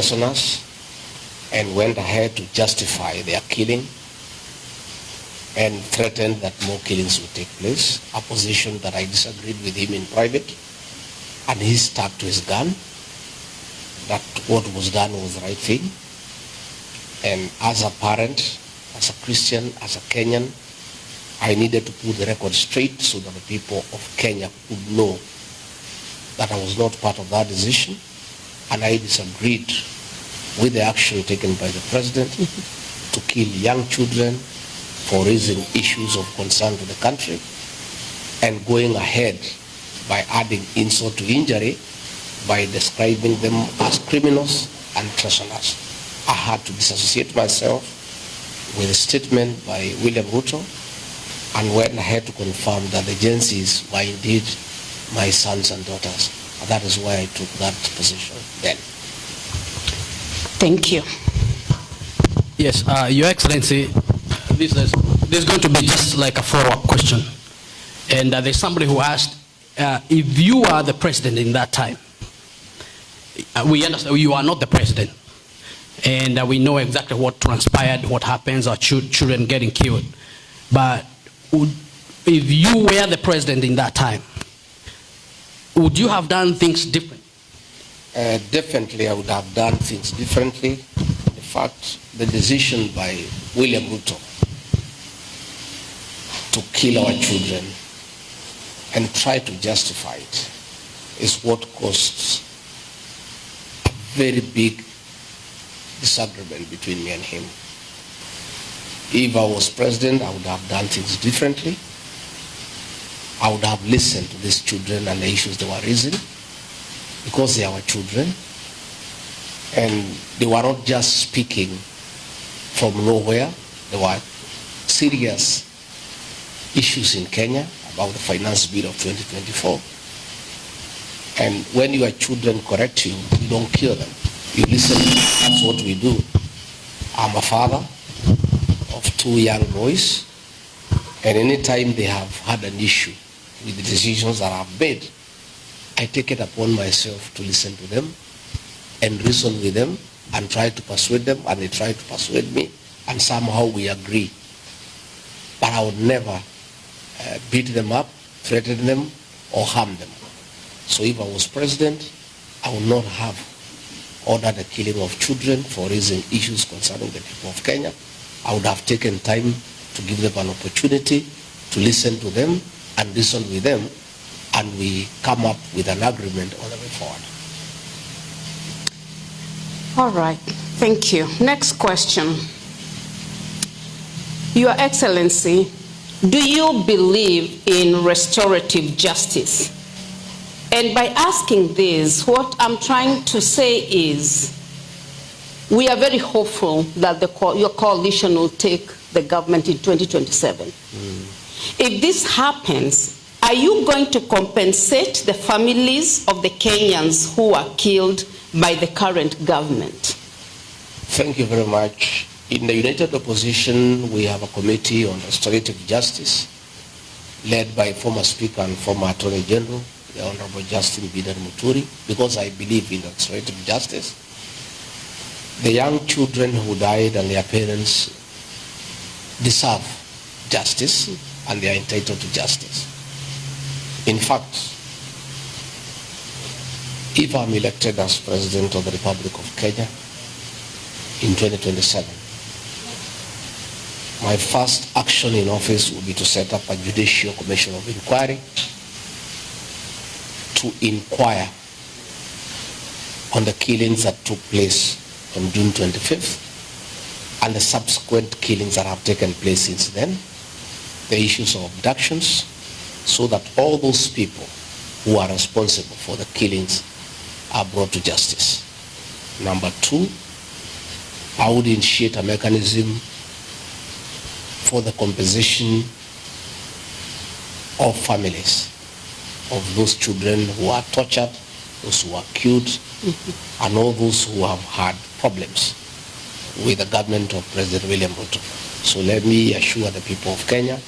prisoners and went ahead to justify their killing and threatened that more killings would take place, a position that I disagreed with him in private, and he stuck to his gun, that what was done was the right thing. And as a parent, as a Christian, as a Kenyan, I needed to put the record straight so that the people of Kenya would know that I was not part of that decision, and I disagreed with the action taken by the president to kill young children for raising issues of concern to the country, and going ahead by adding insult to injury by describing them as criminals and treasoners. I had to disassociate myself with a statement by William Ruto and went ahead to confirm that the agencies were indeed my sons and daughters. And that is why I took that position then. Thank you. Yes, Your Excellency, this is going to be just like a follow-up question. And there's somebody who asked, if you are the president in that time, we understand you are not the president, and we know exactly what transpired, what happens, our children getting killed. But if you were the president in that time, would you have done things different? Definitely, I would have done things differently. In fact, the decision by William Ruto to kill our children and try to justify it is what caused a very big disagreement between me and him. If I was president, I would have done things differently. I would have listened to these children and the issues they were raising, because they are our children, and they were not just speaking from nowhere. There were serious issues in Kenya about the finance bill of 2024. And when your children correct you, you don't kill them. You listen. That's what we do. I'm a father of 2 young boys, and anytime they have had an issue with the decisions that I've made, I take it upon myself to listen to them and reason with them and try to persuade them, and they try to persuade me, and somehow we agree. But I would never beat them up, threaten them, or harm them. So if I was president, I would not have ordered the killing of children for raising issues concerning the people of Kenya. I would have taken time to give them an opportunity to listen to them and reason with them, and we come up with an agreement on the way forward. All right, thank you. Next question. Your Excellency, do you believe in restorative justice? And by asking this, what I'm trying to say is, we are very hopeful that your coalition will take the government in 2027. If this happens, are you going to compensate the families of the Kenyans who are killed by the current government? Thank you very much. In the United Opposition, we have a committee on restorative justice led by former Speaker and former Attorney General, the Honorable Justin Bidan Muturi, because I believe in restorative justice. The young children who died and their parents deserve justice, and they are entitled to justice. In fact, if I'm elected as President of the Republic of Kenya in 2027, my first action in office will be to set up a judicial commission of inquiry to inquire on the killings that took place on June 25th and the subsequent killings that have taken place since then, the issues of abductions, so that all those people who are responsible for the killings are brought to justice. Number 2, I would initiate a mechanism for the compensation of families of those children who are tortured, those who are killed, and all those who have had problems with the government of President William Ruto. So let me assure the people of Kenya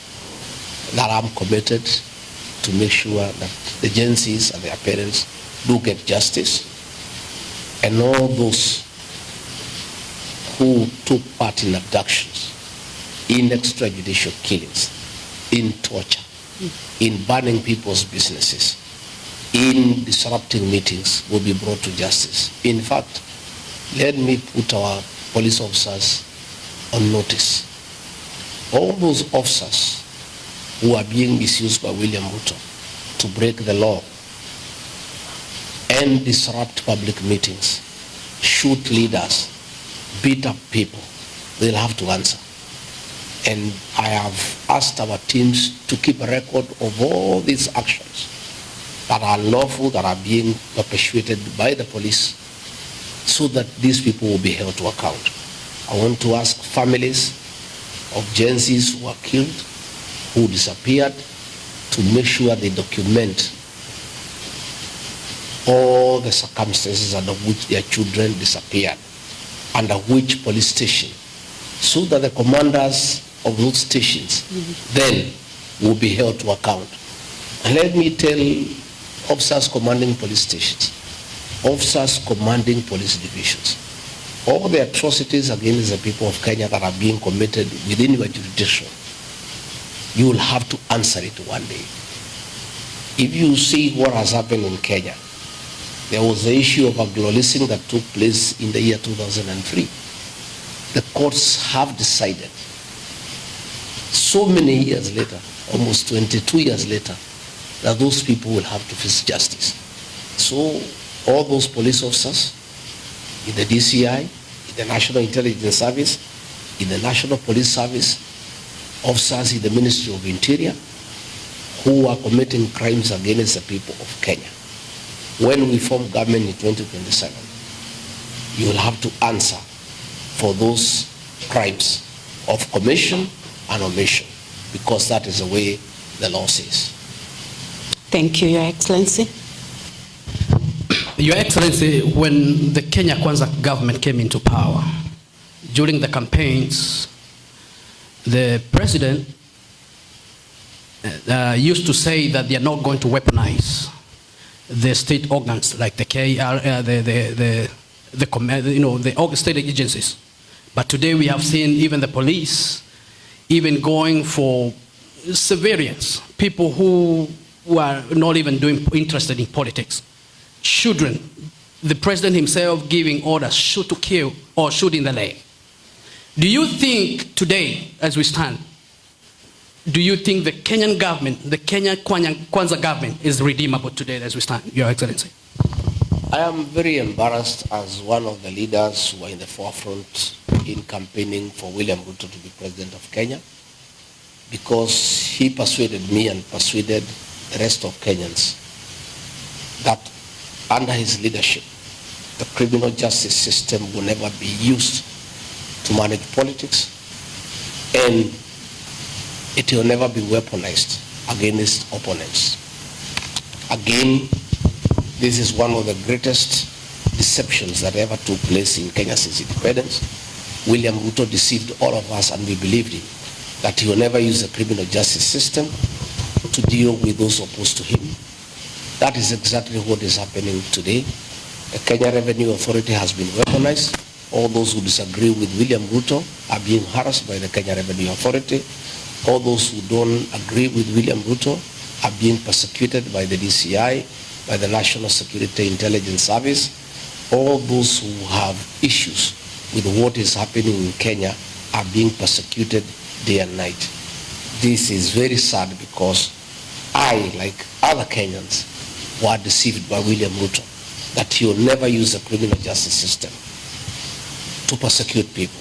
that I'm committed to make sure that the agencies and their parents do get justice, and all those who took part in abductions, in extrajudicial killings, in torture, in burning people's businesses, in disrupting meetings will be brought to justice. In fact, let me put our police officers on notice. All those officers who are being misused by William Ruto to break the law and disrupt public meetings, shoot leaders, beat up people, they'll have to answer. And I have asked our teams to keep a record of all these actions that are lawful, that are being perpetuated by the police, so that these people will be held to account. I want to ask families of Gen Zs who are killed, who disappeared, to make sure they document all the circumstances under which their children disappeared, under which police station, so that the commanders of those stations then will be held to account. And let me tell officers commanding police stations, officers commanding police divisions, all the atrocities against the people of Kenya that are being committed within your jurisdiction, you will have to answer it one day. If you see what has happened in Kenya, there was the issue of Abduction that took place in the year 2003. The courts have decided, so many years later, almost 22 years later, that those people will have to face justice. So all those police officers in the DCI, in the National Intelligence Service, in the National Police Service, officers in the Ministry of Interior, who are committing crimes against the people of Kenya, when we form government in 2027, you will have to answer for those crimes of commission and omission, because that is the way the law says. Thank you, Your Excellency. Your Excellency, when the Kenya Kwanza government came into power, during the campaigns, the president used to say that they are not going to weaponize the state organs like the KR, the state agencies. But today we have seen even the police even going for civilians, people who are not even interested in politics. Children, the president himself giving orders, shoot to kill or shoot in the leg. Do you think today, as we stand, do you think the Kenyan government, the Kenya Kwanza government is redeemable today as we stand, Your Excellency? I am very embarrassed as one of the leaders who are in the forefront in campaigning for William Ruto to be president of Kenya, because he persuaded me and persuaded the rest of Kenyans that under his leadership, the criminal justice system will never be used to manage politics, and it will never be weaponized against opponents. Again, this is one of the greatest deceptions that ever took place in Kenya since independence. William Ruto deceived all of us, and we believed him, that he will never use the criminal justice system to deal with those opposed to him. That is exactly what is happening today. The Kenya Revenue Authority has been weaponized. All those who disagree with William Ruto are being harassed by the Kenya Revenue Authority. All those who don't agree with William Ruto are being persecuted by the DCI, by the National Security Intelligence Service. All those who have issues with what is happening in Kenya are being persecuted day and night. This is very sad, because I, like other Kenyans, were deceived by William Ruto that he will never use the criminal justice system to persecute people.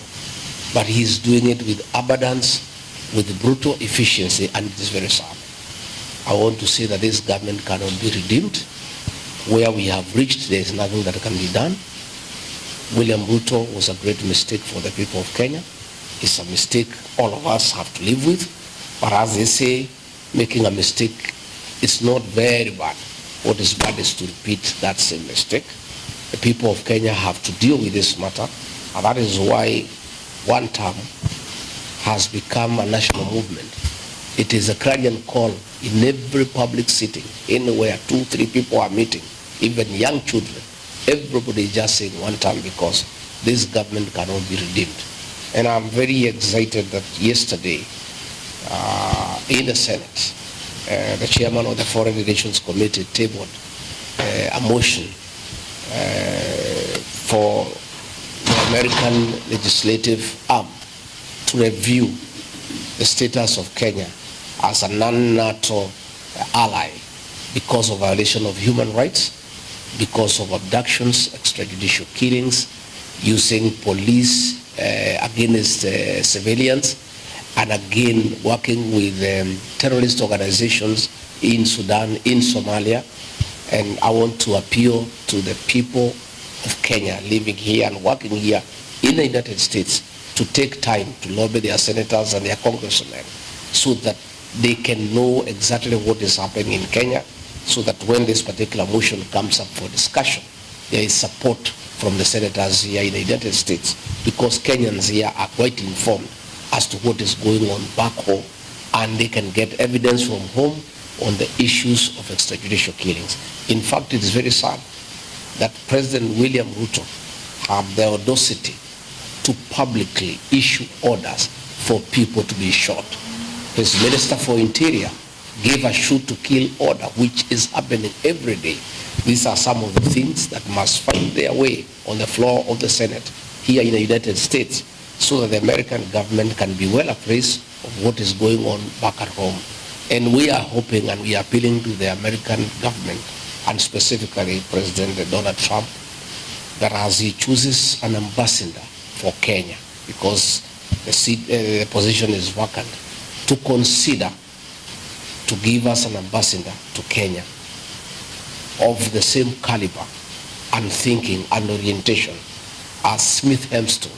But he is doing it with abundance, with brutal efficiency, and it is very sad. I want to say that this government cannot be redeemed. Where we have reached, there is nothing that can be done. William Ruto was a great mistake for the people of Kenya. It's a mistake all of us have to live with. But as they say, making a mistake is not very bad. What is bad is to repeat that same mistake. The people of Kenya have to deal with this matter, and that is why one term has become a national movement. It is a clarion call in every public sitting, anywhere 2-3 people are meeting, even young children. Everybody is just saying one term, because this government cannot be redeemed. And I'm very excited that yesterday in the Senate, the chairman of the Foreign Relations Committee tabled a motion for the American legislative arm to review the status of Kenya as a non-NATO ally because of violation of human rights, because of abductions, extrajudicial killings, using police against civilians, and again working with terrorist organizations in Sudan, in Somalia. And I want to appeal to the people of Kenya living here and working here in the United States to take time to lobby their senators and their congressmen so that they can know exactly what is happening in Kenya, so that when this particular motion comes up for discussion, there is support from the senators here in the United States, because Kenyans here are quite informed as to what is going on back home, and they can get evidence from home on the issues of extrajudicial killings. In fact, it is very sad that President William Ruto had the audacity to publicly issue orders for people to be shot. His Minister for Interior gave a shoot to kill order, which is happening every day. These are some of the things that must find their way on the floor of the Senate here in the United States, so that the American government can be well apprised of what is going on back at home. And we are hoping and we are appealing to the American government, and specifically President Donald Trump, that as he chooses an ambassador for Kenya, because the position is vacant, to consider to give us an ambassador to Kenya of the same caliber and thinking and orientation as Smith Hempston,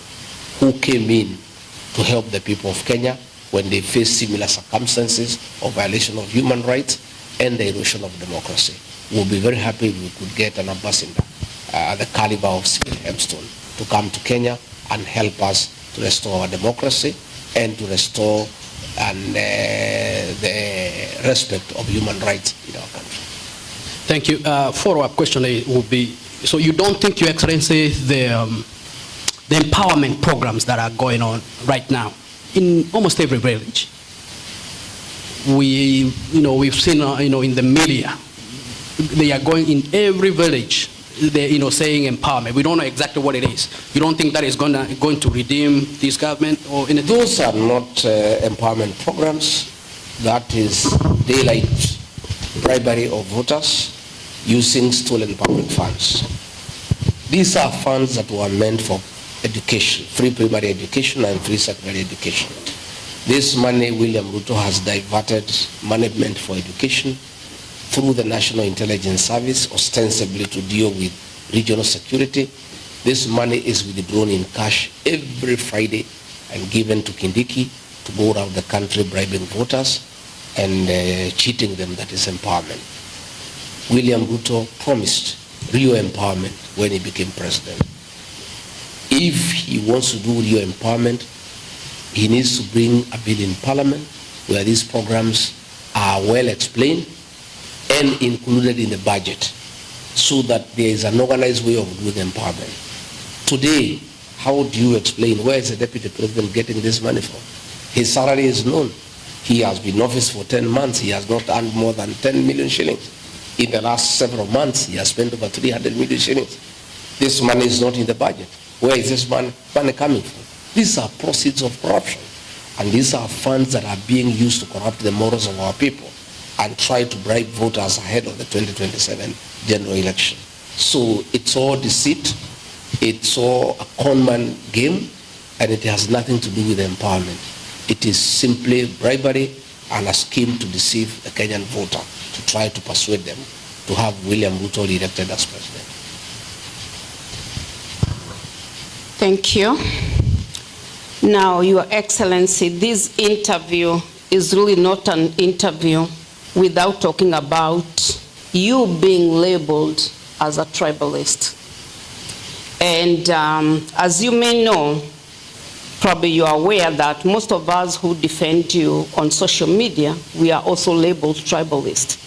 who came in to help the people of Kenya when they face similar circumstances of violation of human rights and the erosion of democracy. We'll be very happy if we could get an ambassador the caliber of Smith Hempston to come to Kenya and help us to restore our democracy and to restore the respect of human rights in our country. Thank you. Follow-up question would be, so you don't think, Your Excellency, the empowerment programs that are going on right now in almost every village, we've seen, in the media, they are going in every village, they're, saying empowerment. We don't know exactly what it is. You don't think that is going to redeem this government or anything? Those are not empowerment programs. That is daylight bribery of voters using stolen public funds. These are funds that were meant for education, free primary education and free secondary education. This money, William Ruto has diverted management for education through the National Intelligence Service, ostensibly to deal with regional security. This money is withdrawn in cash every Friday and given to Kindiki to go around the country bribing voters and cheating them. That is empowerment. William Ruto promised real empowerment when he became president. If he wants to do real empowerment, he needs to bring a bill in Parliament where these programs are well explained and included in the budget, so that there is an organized way of doing empowerment. Today, how do you explain where is the Deputy President getting this money from? His salary is known. He has been in office for 10 months. He has not earned more than 10 million shillings. In the last several months, he has spent over 300 million shillings. This money is not in the budget. Where is this money coming from? These are proceeds of corruption. And these are funds that are being used to corrupt the morals of our people and try to bribe voters ahead of the 2027 general election. So it's all deceit, it's all a conman game, and it has nothing to do with empowerment. It is simply bribery and a scheme to deceive the Kenyan voter, to try to persuade them to have William Ruto elected as president. Thank you. Now, Your Excellency, this interview is really not an interview without talking about you being labeled as a tribalist. And as you may know, probably you are aware that most of us who defend you on social media, we are also labeled tribalist.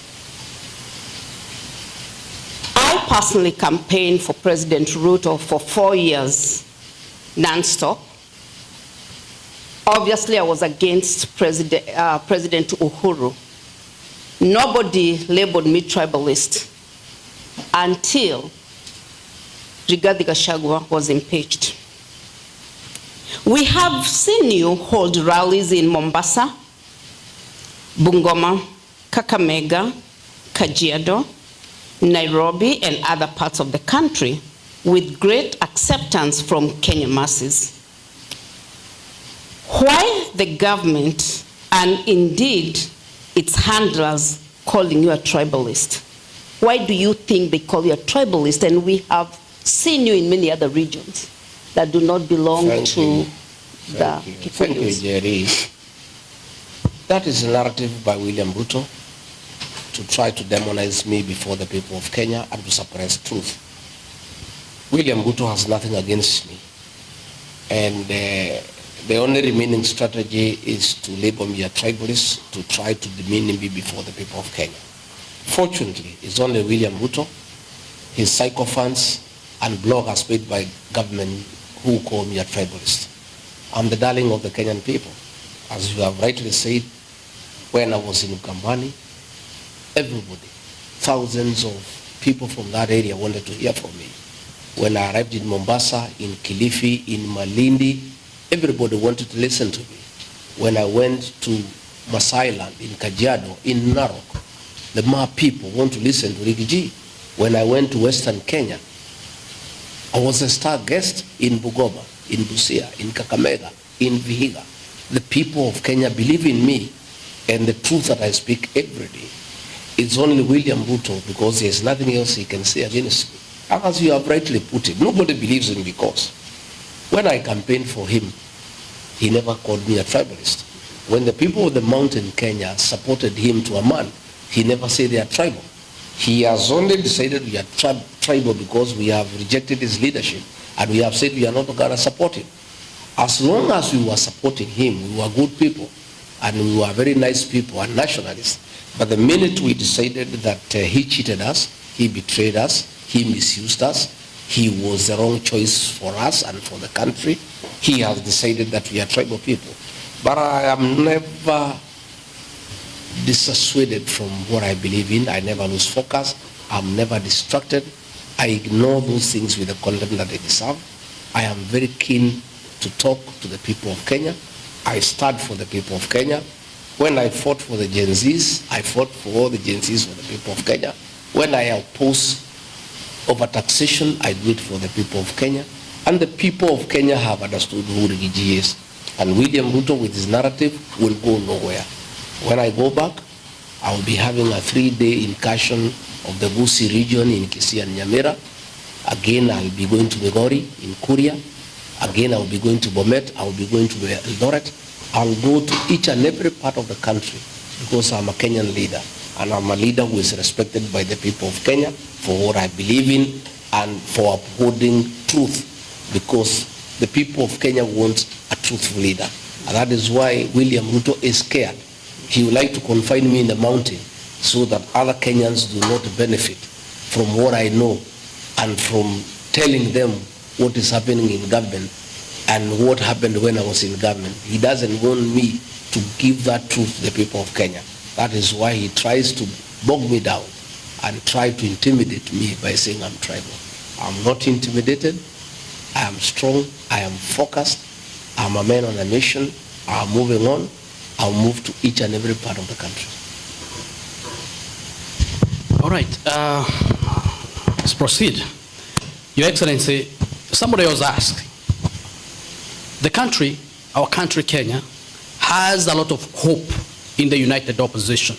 I personally campaigned for President Ruto for 4 years non-stop. Obviously, I was against President Uhuru. Nobody labeled me tribalist until Gachagua was impeached. We have seen you hold rallies in Mombasa, Bungoma, Kakamega, Kajiado, Nairobi, and other parts of the country with great acceptance from Kenyan masses. Why the government, and indeed its handlers, calling you a tribalist? Why do you think they call you a tribalist? And we have seen you in many other regions that do not belong to the Kikuyus. Thank you, Jerry. That is a narrative by William Ruto to try to demonize me before the people of Kenya and to suppress truth. William Ruto has nothing against me. And the only remaining strategy is to label me a tribalist, to try to demean me before the people of Kenya. Fortunately, it's only William Ruto, his sycophants, and bloggers paid by government who call me a tribalist. I'm the darling of the Kenyan people. As you have rightly said, when I was in Ukambani, everybody, thousands of people from that area wanted to hear from me. When I arrived in Mombasa, in Kilifi, in Malindi, everybody wanted to listen to me. When I went to Masai Land, in Kajiado, in Narok, the Ma people want to listen to Rigiji. When I went to Western Kenya, I was a star guest in Bungoma, in Busia, in Kakamega, in Vihiga. The people of Kenya believe in me and the truth that I speak every day. It's only William Ruto because there's nothing else he can say against me. As you have rightly put it, nobody believes in me because when I campaigned for him, he never called me a tribalist. When the people of the mountain Kenya supported him to a man, he never said they are tribal. He has only decided we are tribal because we have rejected his leadership and we have said we are not going to support him. As long as we were supporting him, we were good people and we were very nice people and nationalists. But the minute we decided that he cheated us, he betrayed us, he misused us, he was the wrong choice for us and for the country, he has decided that we are tribal people. But I am never dissuaded from what I believe in. I never lose focus. I'm never distracted. I ignore those things with the contempt that they deserve. I am very keen to talk to the people of Kenya. I stand for the people of Kenya. When I fought for the Gen Zs, I fought for all the Gen Zs for the people of Kenya. When I oppose over-taxation, I do it for the people of Kenya. And the people of Kenya have understood who Rigiji is. And William Ruto with his narrative will go nowhere. When I go back, I will be having a 3-day incursion of the Busi region in Kisii and Nyamira. Again, I will be going to Migori in Kuria. Again, I will be going to Bomet. I will be going to Eldoret. I will go to each and every part of the country because I'm a Kenyan leader. And I'm a leader who is respected by the people of Kenya for what I believe in and for upholding truth, because the people of Kenya want a truthful leader. And that is why William Ruto is scared. He would like to confine me in the mountain so that other Kenyans do not benefit from what I know and from telling them what is happening in government and what happened when I was in government. He doesn't want me to give that truth to the people of Kenya. That is why he tries to bog me down and try to intimidate me by saying I'm tribal. I'm not intimidated. I am strong. I am focused. I'm a man on a mission. I'm moving on. I'll move to each and every part of the country. All right, let's proceed. Your Excellency, somebody else asked, the country, our country Kenya, has a lot of hope in the united opposition.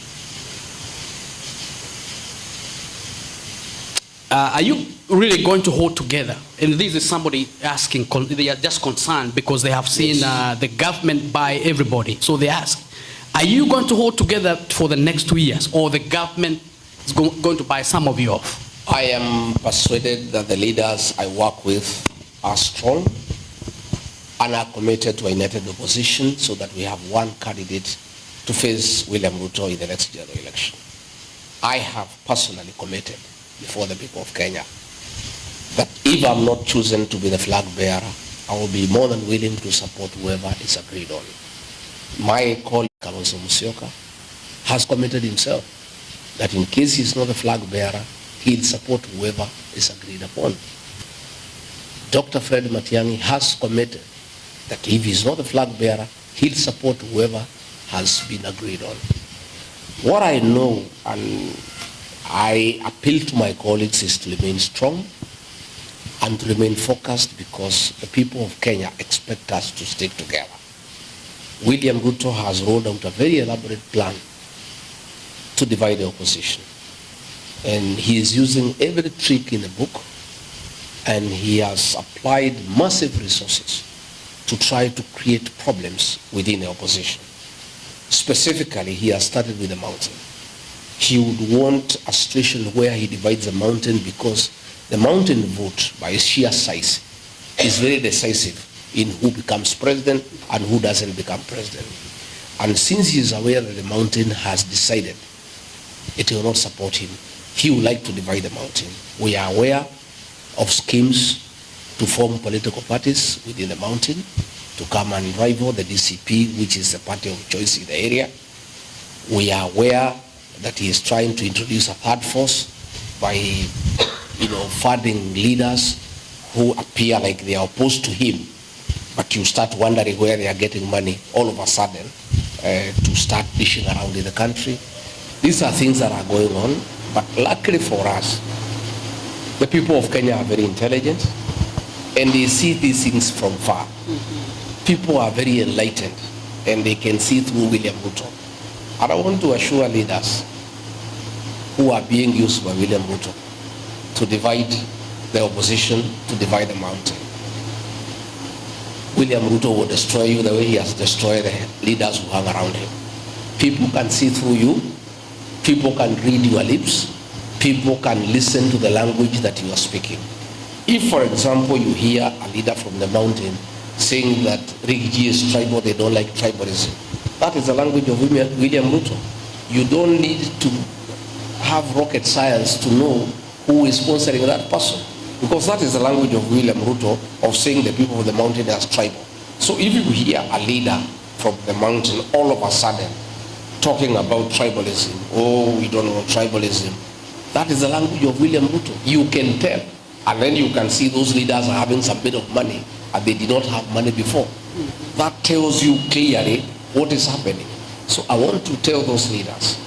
Are you really going to hold together? And this is somebody asking, they are just concerned because they have seen the government by everybody. So they ask, are you going to hold together for the next 2 years, or the government is going to buy some of you off? I am persuaded that the leaders I work with are strong and are committed to a united opposition so that we have one candidate to face William Ruto in the next general election. I have personally committed before the people of Kenya that if I'm not chosen to be the flag bearer, I will be more than willing to support whoever is agreed on. My colleague, Kalonzo Musyoka, has committed himself that in case he's not the flag bearer, he'll support whoever is agreed upon. Dr. Fred Matiang'i has committed that if he's not the flag bearer, he'll support whoever has been agreed on. What I know, and I appeal to my colleagues, is to remain strong and to remain focused, because the people of Kenya expect us to stick together. William Ruto has rolled out a very elaborate plan to divide the opposition. And he is using every trick in the book, and he has applied massive resources to try to create problems within the opposition. Specifically, he has started with the mountain. He would want a situation where he divides the mountain, because the mountain vote, by sheer size, is very decisive in who becomes president and who doesn't become president. And since he is aware that the mountain has decided it will not support him, he would like to divide the mountain. We are aware of schemes to form political parties within the mountain to come and rival the DCP, which is the party of choice in the area. We are aware that he is trying to introduce a third force by, funding leaders who appear like they are opposed to him, but you start wondering where they are getting money all of a sudden to start dishing around in the country. These are things that are going on, but luckily for us, the people of Kenya are very intelligent and they see these things from far. People are very enlightened and they can see through William Ruto. And I want to assure leaders who are being used by William Ruto to divide the opposition, to divide the mountain. William Ruto will destroy you the way he has destroyed the leaders who hang around him. People can see through you. People can read your lips. People can listen to the language that you are speaking. If, for example, you hear a leader from the mountain saying that Rigiji is tribal, they don't like tribalism, that is the language of William Ruto. You don't need to have rocket science to know who is sponsoring that person, because that is the language of William Ruto, of saying the people of the mountain as tribal. So if you hear a leader from the mountain all of a sudden talking about tribalism, oh, we don't want tribalism, that is the language of William Ruto. You can tell. And then you can see those leaders are having some bit of money and they did not have money before. That tells you clearly what is happening. So I want to tell those leaders,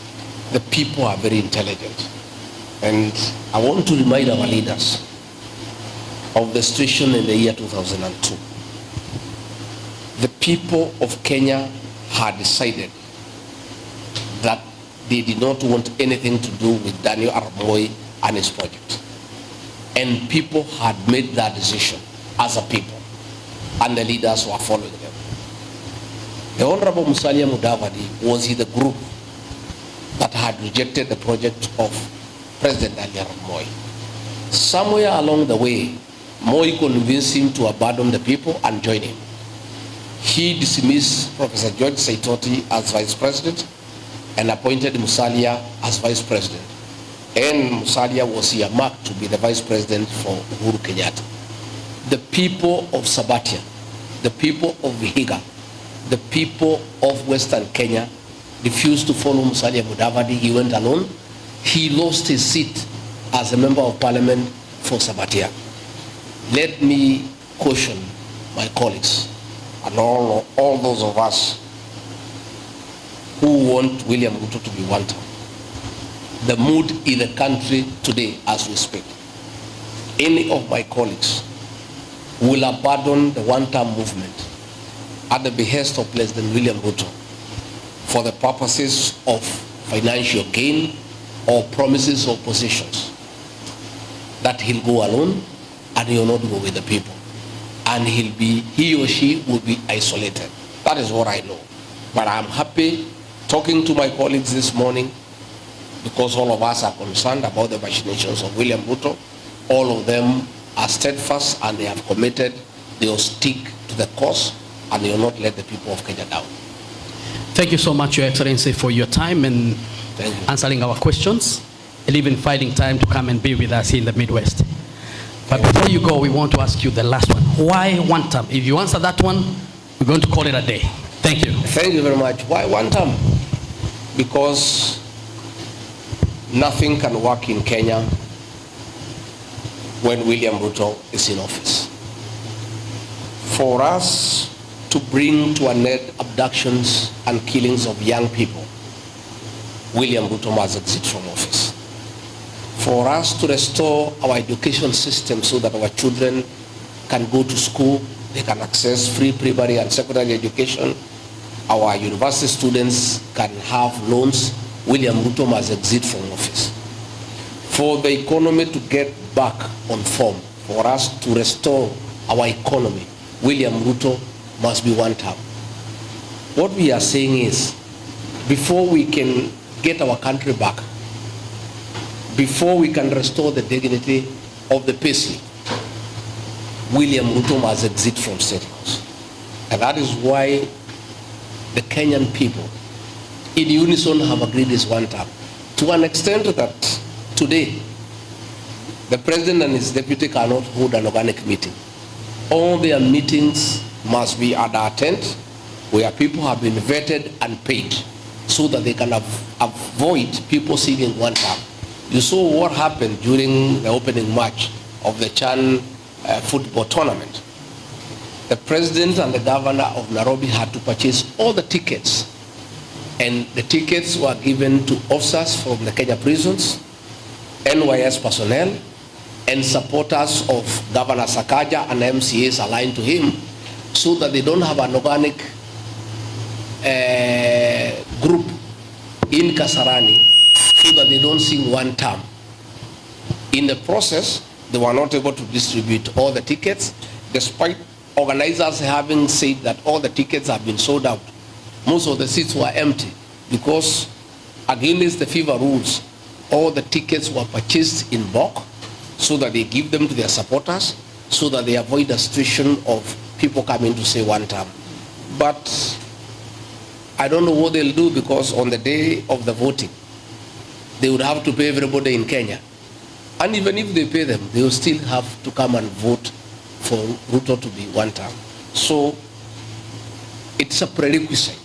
the people are very intelligent. And I want to remind our leaders of the situation in the year 2002. The people of Kenya had decided that they did not want anything to do with Daniel Arap Moi and his project. And people had made that decision as a people, and the leaders were following them. The Honorable Musalia Mudavadi was in the group that had rejected the project of President Daniel Arap Moi. Somewhere along the way, Moi convinced him to abandon the people and join him. He dismissed Professor George Saitoti as vice president and appointed Musalia as vice president. And Musalia was earmarked to be the vice president for Uhuru Kenyatta. The people of Sabatia, the people of Vihiga, the people of Western Kenya refused to follow Musalia Mudavadi. He went alone. He lost his seat as a member of parliament for Sabatia. Let me caution my colleagues and all those of us who want William Ruto to be one term. The mood in the country today as we speak, any of my colleagues will abandon the one-term movement at the behest of President William Ruto for the purposes of financial gain or promises or positions, that he'll go alone and he'll not go with the people. And he or she will be isolated. That is what I know. But I'm happy talking to my colleagues this morning, because all of us are concerned about the machinations of William Ruto. All of them are steadfast and they have committed, they will stick to the course and they will not let the people of Kenya down. Thank you so much, Your Excellency, for your time and answering our questions and even finding time to come and be with us here in the Midwest. But before you go, we want to ask you the last one. Why one term? If you answer that one, we're going to call it a day. Thank you. Thank you very much. Why one term? Because nothing can work in Kenya when William Ruto is in office. For us to bring to an end abductions and killings of young people, William Ruto must exit from office. For us to restore our education system so that our children can go to school, they can access free primary and secondary education, our university students can have loans, William Ruto must exit from office. For the economy to get back on form, for us to restore our economy, William Ruto must be one term. What we are saying is, before we can get our country back, before we can restore the dignity of the payslip, William Ruto must exit from State House. And that is why the Kenyan people in unison have agreed this one term. To an extent that today, the president and his deputy cannot hold an organic meeting. All their meetings must be at our tent, where people have been vetted and paid, so that they can avoid people seeing one term. You saw what happened during the opening match of the Chan football tournament. The president and the governor of Nairobi had to purchase all the tickets, and the tickets were given to officers from the Kenya prisons, NYS personnel, and supporters of Governor Sakaja and MCAs aligned to him, so that they don't have an organic group in Kasarani, so that they don't sing one term. In the process, they were not able to distribute all the tickets, despite organizers having said that all the tickets have been sold out. Most of the seats were empty, because against the FIFA rules, all the tickets were purchased in bulk, so that they give them to their supporters, so that they avoid the situation of people coming to say one term. But I don't know what they'll do, because on the day of the voting, they would have to pay everybody in Kenya. And even if they pay them, they will still have to come and vote for Ruto to be one term. So it's a prerequisite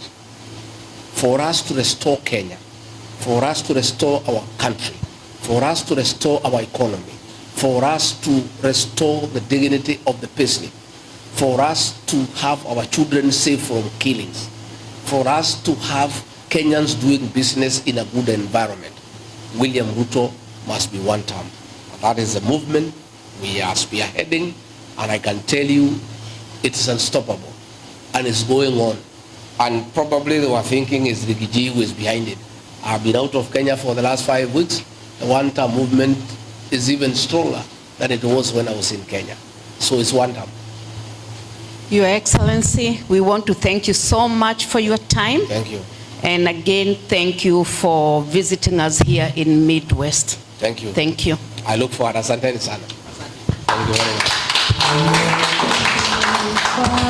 for us to restore Kenya, for us to restore our country, for us to restore our economy, for us to restore the dignity of the payslip, for us to have our children safe from killings, for us to have Kenyans doing business in a good environment. William Ruto must be one term. That is the movement we are spearheading, and I can tell you it's unstoppable, and it's going on. And probably they were thinking it's Rigiji who is behind it. I've been out of Kenya for the last 5 weeks. The one-term movement is even stronger than it was when I was in Kenya. So it's one term. Your Excellency, we want to thank you so much for your time. Thank you. And again, thank you for visiting us here in Midwest. Thank you. Thank you. I look forward. Asanteni sana. Thank you very much.